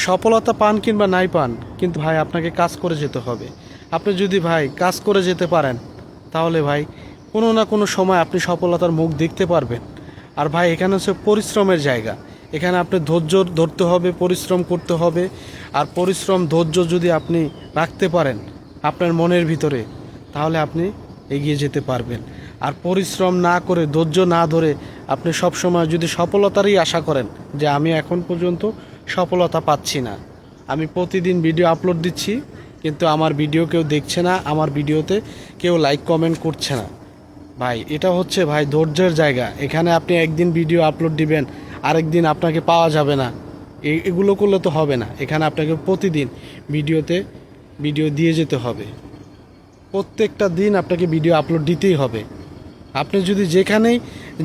সফলতা পান কিংবা নাই পান, কিন্তু ভাই আপনাকে কাজ করে যেতে হবে। আপনি যদি ভাই কাজ করে যেতে পারেন, তাহলে ভাই কোনো না কোনো সময় আপনি সফলতার মুখ দেখতে পারবেন। আর ভাই এখানে হচ্ছে পরিশ্রমের জায়গা। এখানে আপনি ধৈর্য ধরতে হবে, পরিশ্রম করতে হবে। আর পরিশ্রম ধৈর্য যদি আপনি রাখতে পারেন আপনার মনের ভিতরে, তাহলে আপনি এগিয়ে যেতে পারবেন। আর পরিশ্রম না করে, ধৈর্য না ধরে আপনি সবসময় যদি সফলতারই আশা করেন যে আমি এখন পর্যন্ত সফলতা পাচ্ছি না, আমি প্রতিদিন ভিডিও আপলোড দিচ্ছি কিন্তু আমার ভিডিও কেউ দেখছে না, আমার ভিডিওতে কেউ লাইক কমেন্ট করছে না, ভাই এটা হচ্ছে ভাই ধৈর্যের জায়গা। এখানে আপনি একদিন ভিডিও আপলোড দিবেন, আরেক দিন আপনাকে পাওয়া যাবে না, এগুলো করলে তো হবে না। এখানে আপনাকে প্রতিদিন ভিডিও দিয়ে যেতে হবে। প্রত্যেকটা দিন আপনাকে ভিডিও আপলোড দিতেই হবে। আপনি যদি যেখানেই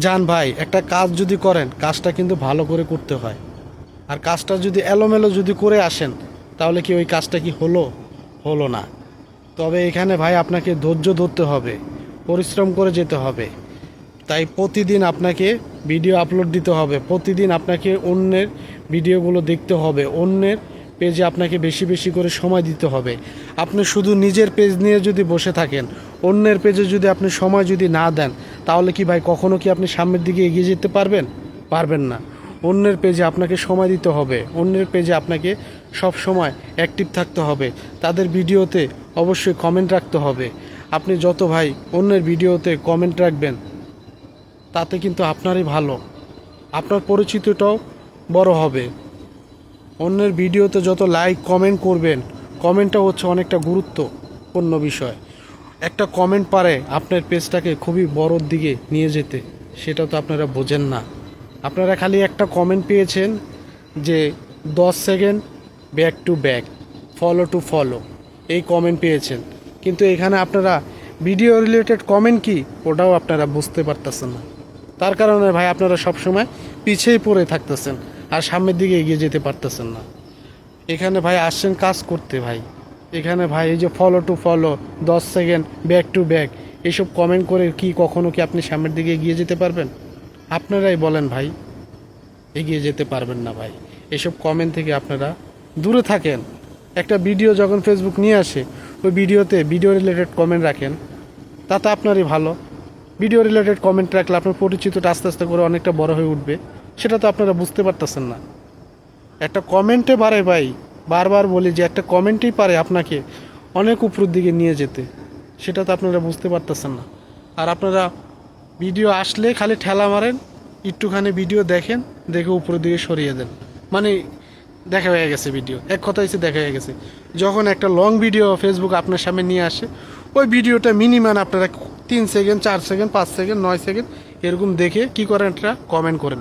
যান ভাই, একটা কাজ যদি করেন, কাজটা কিন্তু ভালো করে করতে হয়। আর কাজটা যদি এলোমেলো যদি করে আসেন, তাহলে কি ওই কাজটা কি হলো না। তবে এখানে ভাই আপনাকে ধৈর্য ধরতে হবে, পরিশ্রম করে যেতে হবে। তাই প্রতিদিন আপনাকে ভিডিও আপলোড দিতে হবে, প্রতিদিন আপনাকে অন্যের ভিডিওগুলো দেখতে হবে, অন্যের পেজে আপনাকে বেশি বেশি করে সময় দিতে হবে। আপনি শুধু নিজের পেজ নিয়ে যদি বসে থাকেন, অন্যের পেজে যদি আপনি সময় যদি না দেন, তাহলে কি ভাই কখনো কি আপনি সামনের দিকে এগিয়ে যেতে পারবেন না। অন্যের পেজে আপনাকে সময় দিতে হবে, অন্যের পেজে আপনাকে সব সময় অ্যাক্টিভ থাকতে হবে, তাদের ভিডিওতে অবশ্যই কমেন্ট রাখতে হবে। আপনি যত ভাই অন্যের ভিডিওতে কমেন্ট রাখবেন, তাতে কিন্তু আপনারই ভালো, আপনার পরিচিতিটাও বড় হবে। অন্যের ভিডিওতে যত লাইক কমেন্ট করবেন, কমেন্টটা হচ্ছে অনেকটা গুরুত্বপূর্ণ বিষয়। একটা কমেন্ট পারে আপনার পেজটাকে খুবই বড়োর দিকে নিয়ে যেতে, সেটা তো আপনারা বোঝেন না। আপনারা খালি একটা কমেন্ট পেয়েছেন যে 10 second back to back, follow to follow, এই কমেন্ট পেয়েছেন, কিন্তু এখানে আপনারা ভিডিও রিলেটেড কমেন্ট কি ওটাও আপনারা বুঝতে পারতেছেন না। তার কারণে ভাই আপনারা সবসময় পিছিয়ে পড়ে থাকতেছেন আর সামনের দিকে এগিয়ে যেতে পারতেছেন না। এখানে ভাই আসছেন কাজ করতে ভাই, এখানে ভাই এই যে follow to follow, 10 second back to back, এইসব কমেন্ট করে কি কখনো কি আপনি সামনের দিকে এগিয়ে যেতে পারবেন? আপনারাই বলেন ভাই, এগিয়ে যেতে পারবেন না ভাই। এসব কমেন্ট থেকে আপনারা দূরে থাকেন। একটা ভিডিও যখন ফেসবুক নিয়ে আসে, ওই ভিডিওতে ভিডিও রিলেটেড কমেন্ট রাখেন, তাতে আপনারই ভালো। ভিডিও রিলেটেড কমেন্ট রাখলে আপনার পরিচিতটা আস্তে আস্তে করে অনেকটা বড় হয়ে উঠবে, সেটা তো আপনারা বুঝতে পারতেছেন না। একটা কমেন্টে পারে ভাই, বারবার বলি যে একটা কমেন্টেই পারে আপনাকে অনেক উপরের দিকে নিয়ে যেতে, সেটা তো আপনারা বুঝতে পারতেছেন না। আর আপনারা ভিডিও আসলে খালি ঠেলা মারেন, একটুখানি ভিডিও দেখেন, দেখে উপরের দিকে সরিয়ে দেন, মানে দেখা হয়ে গেছে ভিডিও, এক কথা হচ্ছে দেখা হয়ে গেছে। যখন একটা লং ভিডিও ফেসবুক আপনার সামনে নিয়ে আসে, ওই ভিডিওটা মিনিমাম আপনারা 3 সেকেন্ড, 4 সেকেন্ড, 5 সেকেন্ড, 9 সেকেন্ড এরকম দেখে কি করেন, একটা কমেন্ট করেন।